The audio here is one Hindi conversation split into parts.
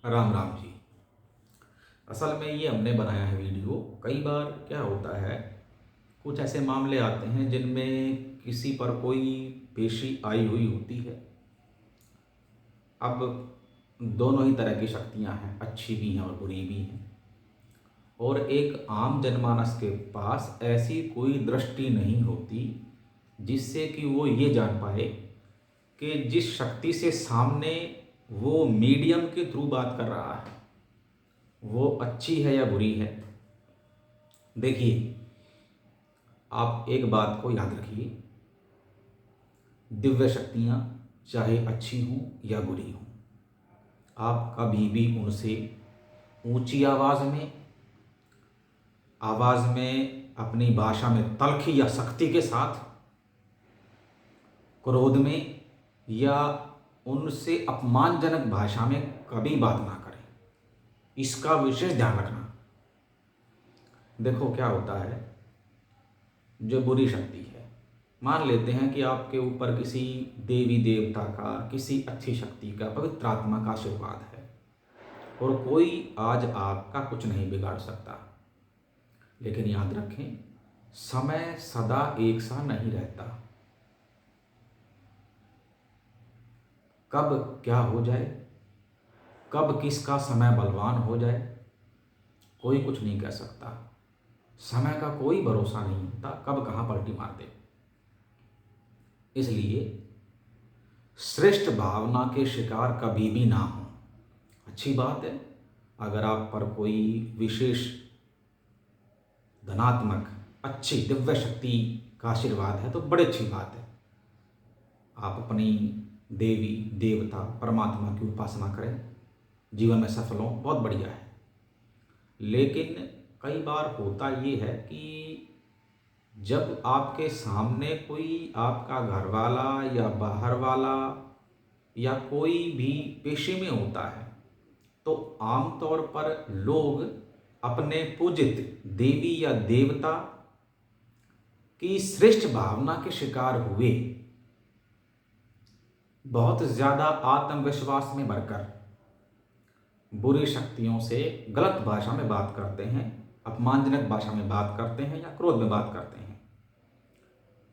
राम राम जी। असल में ये हमने बनाया है वीडियो। कई बार क्या होता है, कुछ ऐसे मामले आते हैं जिनमें किसी पर कोई पेशी आई हुई होती है। अब दोनों ही तरह की शक्तियां हैं, अच्छी भी हैं और बुरी भी हैं। और एक आम जनमानस के पास ऐसी कोई दृष्टि नहीं होती जिससे कि वो ये जान पाए कि जिस शक्ति से सामने वो मीडियम के थ्रू बात कर रहा है वो अच्छी है या बुरी है। देखिए, आप एक बात को याद रखिए, दिव्य शक्तियाँ चाहे अच्छी हों या बुरी हों, आप कभी भी उनसे ऊंची आवाज़ में अपनी भाषा में तल्खी या सख्ती के साथ, क्रोध में या उनसे अपमानजनक भाषा में कभी बात ना करें। इसका विशेष ध्यान रखना। देखो क्या होता है, जो बुरी शक्ति है, मान लेते हैं कि आपके ऊपर किसी देवी देवता का, किसी अच्छी शक्ति का, पवित्र आत्मा का आशीर्वाद है और कोई आज आपका कुछ नहीं बिगाड़ सकता। लेकिन याद रखें, समय सदा एक सा नहीं रहता। कब क्या हो जाए, कब किसका समय बलवान हो जाए, कोई कुछ नहीं कह सकता। समय का कोई भरोसा नहीं होता, कब कहाँ पलटी मार दे। इसलिए श्रेष्ठ भावना के शिकार कभी भी ना हो। अच्छी बात है, अगर आप पर कोई विशेष धनात्मक अच्छी दिव्य शक्ति का आशीर्वाद है तो बड़ी अच्छी बात है। आप अपनी देवी देवता परमात्मा की उपासना करें, जीवन में सफल हों, बहुत बढ़िया है। लेकिन कई बार होता ये है कि जब आपके सामने कोई आपका घर वाला या बाहर वाला या कोई भी पेशे में होता है तो आमतौर पर लोग अपने पूजित देवी या देवता की श्रेष्ठ भावना के शिकार हुए बहुत ज़्यादा आत्मविश्वास में भरकर बुरी शक्तियों से गलत भाषा में बात करते हैं, अपमानजनक भाषा में बात करते हैं या क्रोध में बात करते हैं।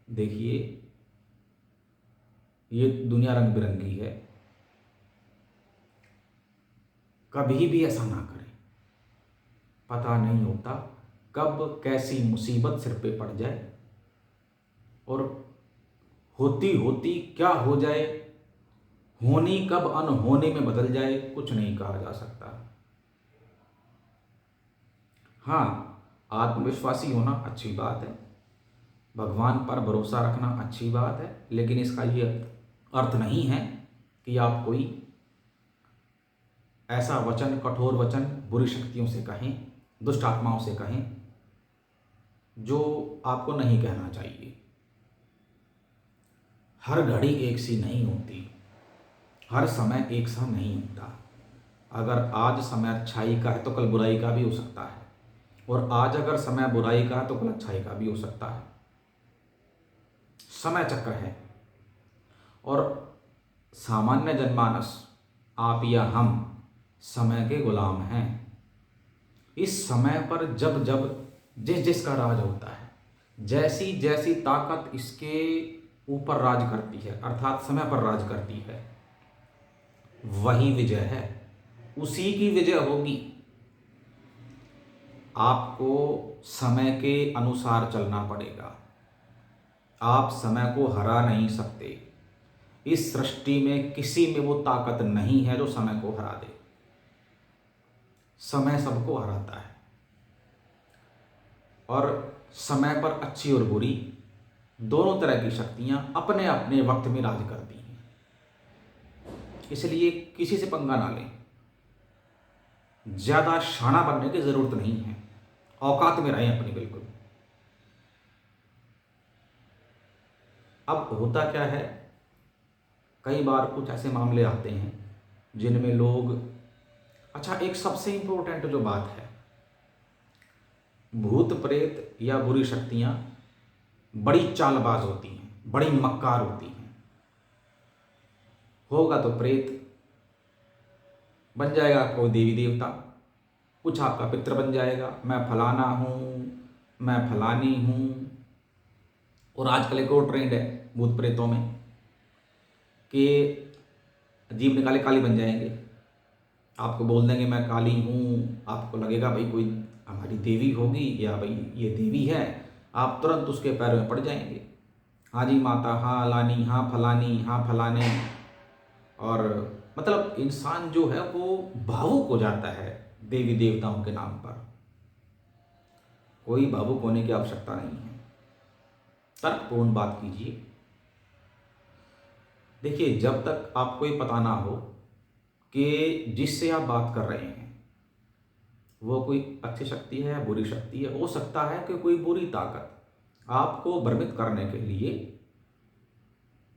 देखिए, ये दुनिया रंग बिरंगी है, कभी भी ऐसा ना करें। पता नहीं होता कब कैसी मुसीबत सिर पे पड़ जाए और होती होती क्या हो जाए, होनी कब अनहोनी में बदल जाए, कुछ नहीं कहा जा सकता। हाँ, आत्मविश्वासी होना अच्छी बात है, भगवान पर भरोसा रखना अच्छी बात है, लेकिन इसका ये अर्थ नहीं है कि आप कोई ऐसा वचन, कठोर वचन बुरी शक्तियों से कहें, दुष्ट आत्माओं से कहें जो आपको नहीं कहना चाहिए। हर घड़ी एक सी नहीं होती, हर समय एक सा नहीं होता। अगर आज समय अच्छाई का है तो कल बुराई का भी हो सकता है, और आज अगर समय बुराई का है तो कल अच्छाई का भी हो सकता है। समय चक्र है। और सामान्य जनमानस, आप या हम, समय के गुलाम हैं। इस समय पर जब जब जिस जिसका राज होता है, जैसी जैसी ताकत इसके ऊपर राज करती है, अर्थात समय पर राज करती है, वही विजय है, उसी की विजय होगी। आपको समय के अनुसार चलना पड़ेगा। आप समय को हरा नहीं सकते। इस सृष्टि में किसी में वो ताकत नहीं है जो समय को हरा दे। समय सबको हराता है और समय पर अच्छी और बुरी दोनों तरह की शक्तियां अपने अपने वक्त में राज करती हैं। इसलिए किसी से पंगा ना लें। ज्यादा शाना बनने की जरूरत नहीं है, औकात में रहें अपनी बिल्कुल। अब होता क्या है, कई बार कुछ ऐसे मामले आते हैं जिनमें लोग, अच्छा, एक सबसे इंपॉर्टेंट जो बात है, भूत प्रेत या बुरी शक्तियां बड़ी चालबाज होती हैं, बड़ी मक्कार होती हैं। होगा तो प्रेत, बन जाएगा कोई देवी देवता, कुछ आपका पितर बन जाएगा, मैं फलाना हूँ, मैं फलानी हूँ। और आजकल एक और ट्रेंड है भूत प्रेतों में कि जीभ निकाले काली बन जाएंगे, आपको बोल देंगे मैं काली हूँ, आपको लगेगा भाई कोई हमारी देवी होगी या भाई ये देवी है, आप तुरंत उसके पैरों में पड़ जाएंगे, हाँ जी माता, हाँ लानी, हाँ फलानी, हाँ फलाने। और मतलब इंसान जो है वो भावुक हो जाता है देवी देवताओं के नाम पर। कोई भावुक होने की आवश्यकता नहीं है, तर्कपूर्ण बात कीजिए। देखिए, जब तक आपको ये पता ना हो कि जिससे आप बात कर रहे हैं वो कोई अच्छी शक्ति है या बुरी शक्ति है, हो सकता है कि कोई बुरी ताकत आपको भ्रमित करने के लिए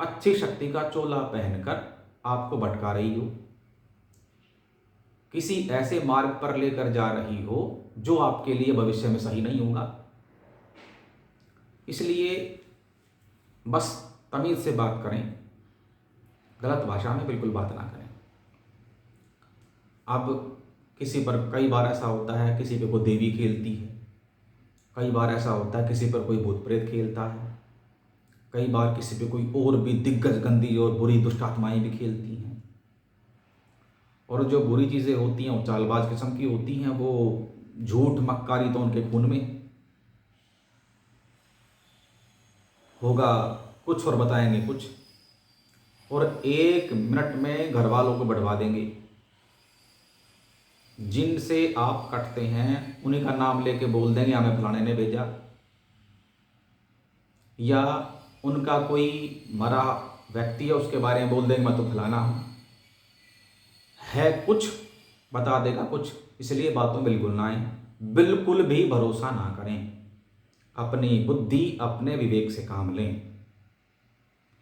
अच्छी शक्ति का चोला पहनकर आपको भटका रही हो, किसी ऐसे मार्ग पर लेकर जा रही हो जो आपके लिए भविष्य में सही नहीं होगा। इसलिए बस तमीज से बात करें, गलत भाषा में बिल्कुल बात ना करें। अब किसी पर कई बार ऐसा होता है किसी पे कोई देवी खेलती है, कई बार ऐसा होता है किसी पर कोई भूत प्रेत खेलता है, कई बार किसी पे कोई और भी दिग्गज गंदी और बुरी दुष्ट आत्माएं भी खेलती हैं। और जो बुरी चीज़ें होती हैं वो चालबाज किस्म की होती हैं, वो झूठ मक्कारी तो उनके खून में होगा कुछ और बताएंगे कुछ, और 1 मिनट में घर वालों को बढ़वा देंगे। जिनसे आप कटते हैं उन्हीं का नाम लेके बोल देंगे हमें फलाने ने भेजा, या उनका कोई मरा व्यक्ति है उसके बारे में बोल देंगे मैं तो फलाना हूँ, है कुछ बता देगा कुछ। इसलिए बातों बिल्कुल ना आए, बिल्कुल भी भरोसा ना करें, अपनी बुद्धि अपने विवेक से काम लें,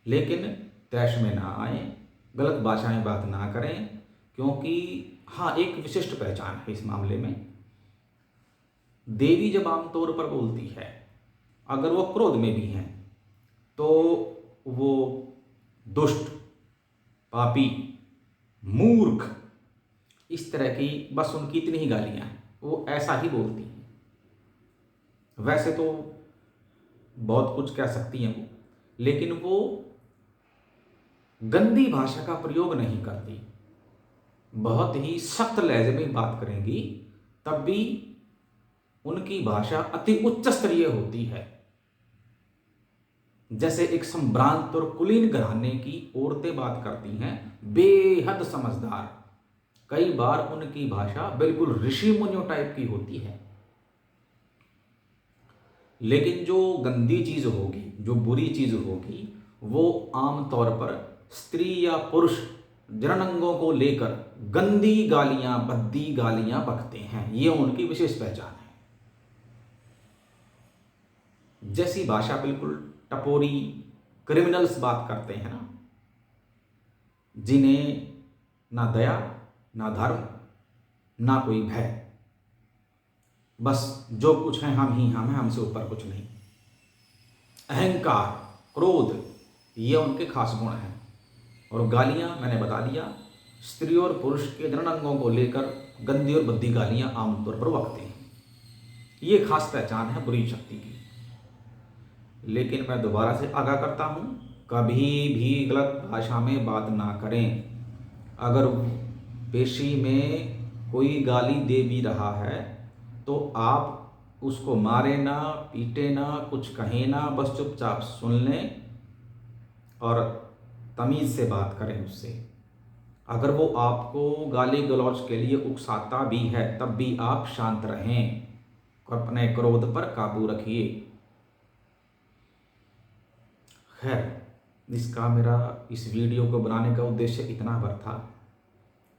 लेकिन तैश में ना आए, गलत भाषा में बात ना करें। क्योंकि हाँ, एक विशिष्ट पहचान है इस मामले में, देवी जब आमतौर पर बोलती है अगर वो क्रोध में भी हैं तो वो दुष्ट, पापी, मूर्ख, इस तरह की बस उनकी इतनी ही गालियां हैं, वो ऐसा ही बोलती हैं। वैसे तो बहुत कुछ कह सकती हैं वो, लेकिन वो गंदी भाषा का प्रयोग नहीं करती, बहुत ही सख्त लहजे में बात करेंगी, तब भी उनकी भाषा अति उच्च स्तरीय होती है। जैसे एक संभ्रांत और कुलीन घराने की औरतें बात करती हैं, बेहद समझदार, कई बार उनकी भाषा बिल्कुल ऋषि मुनियों टाइप की होती है। लेकिन जो गंदी चीज होगी, जो बुरी चीज होगी, वो आमतौर पर स्त्री या पुरुष जननांगों को लेकर गंदी गालियां, भद्दी गालियां बकते हैं। ये उनकी विशेष पहचान है। जैसी भाषा बिल्कुल टपोरी क्रिमिनल्स बात करते हैं ना, जिन्हें ना दया, ना धर्म, ना कोई भय, बस जो कुछ है हम ही हम हैं, हमसे ऊपर कुछ नहीं। अहंकार, क्रोध, ये उनके खास गुण हैं। और गालियां मैंने बता दिया, स्त्री और पुरुष के जननांगों को लेकर गंदी और भद्दी गालियां आमतौर पर बकते हैं। ये खास पहचान है बुरी शक्ति की। लेकिन मैं दोबारा से आगाह करता हूं, कभी भी गलत भाषा में बात ना करें। अगर पेशी में कोई गाली दे भी रहा है तो आप उसको मारे ना, पीटे ना, कुछ कहें ना, बस चुपचाप सुन लें और तमीज़ से बात करें उससे। अगर वो आपको गाली गलौज के लिए उकसाता भी है तब भी आप शांत रहें, अपने क्रोध पर काबू रखिए। खैर, इसका मेरा इस वीडियो को बनाने का उद्देश्य इतना भर था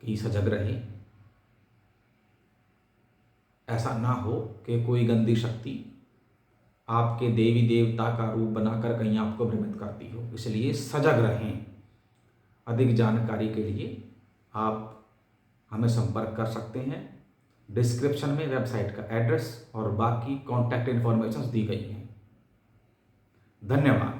कि सजग रहे, ऐसा ना हो कि कोई गंदी शक्ति आपके देवी देवता का रूप बनाकर कहीं आपको भ्रमित करती हो। इसलिए सजग रहें। अधिक जानकारी के लिए आप हमें संपर्क कर सकते हैं। डिस्क्रिप्शन में वेबसाइट का एड्रेस और बाकी कॉन्टैक्ट इन्फॉर्मेशन दी गई हैं। धन्यवाद।